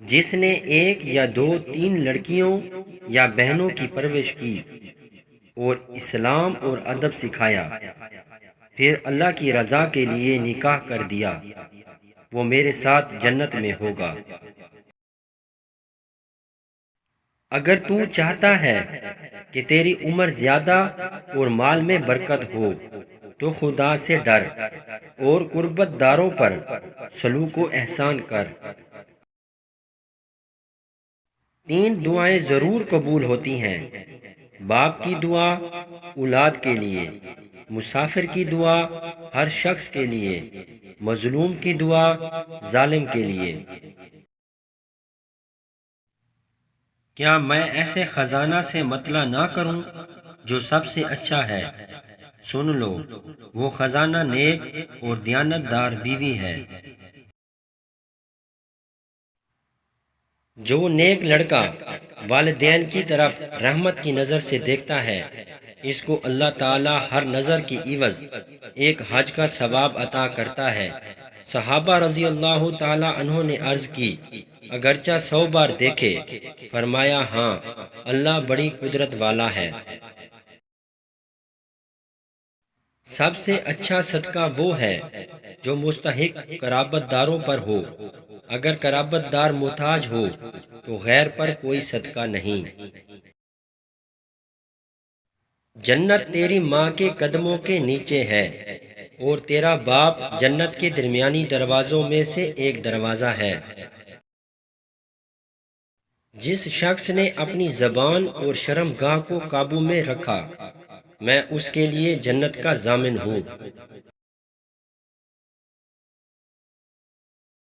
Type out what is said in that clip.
جس نے ایک یا دو تین لڑکیوں یا بہنوں کی پرورش کی اور اسلام اور ادب سکھایا، پھر اللہ کی رضا کے لیے نکاح کر دیا، وہ میرے ساتھ جنت میں ہوگا۔ اگر تو چاہتا ہے کہ تیری عمر زیادہ اور مال میں برکت ہو تو خدا سے ڈر اور قربت داروں پر سلوک و احسان کر۔ تین دعائیں ضرور قبول ہوتی ہیں: باپ کی دعا اولاد کے لیے، مسافر کی دعا ہر شخص کے لیے، مظلوم کی دعا ظالم کے لیے۔ کیا میں ایسے خزانہ سے مطلع نہ کروں جو سب سے اچھا ہے؟ سن لو، وہ خزانہ نیک اور دیانتدار بیوی ہے۔ جو نیک لڑکا والدین کی طرف رحمت کی نظر سے دیکھتا ہے، اس کو اللہ تعالی ہر نظر کی عوض ایک حج کا ثواب عطا کرتا ہے۔ صحابہ رضی اللہ تعالی عنہ نے عرض کی، اگرچہ 100 بار دیکھے؟ فرمایا، ہاں، اللہ بڑی قدرت والا ہے۔ سب سے اچھا صدقہ وہ ہے جو مستحق قرابت داروں پر ہو۔ اگر قرابت دار محتاج ہو تو غیر پر کوئی صدقہ نہیں۔ جنت تیری ماں کے قدموں کے نیچے ہے اور تیرا باپ جنت کے درمیانی دروازوں میں سے ایک دروازہ ہے۔ جس شخص نے اپنی زبان اور شرم گاہ کو قابو میں رکھا، میں اس کے لیے جنت کا ضامن ہوں۔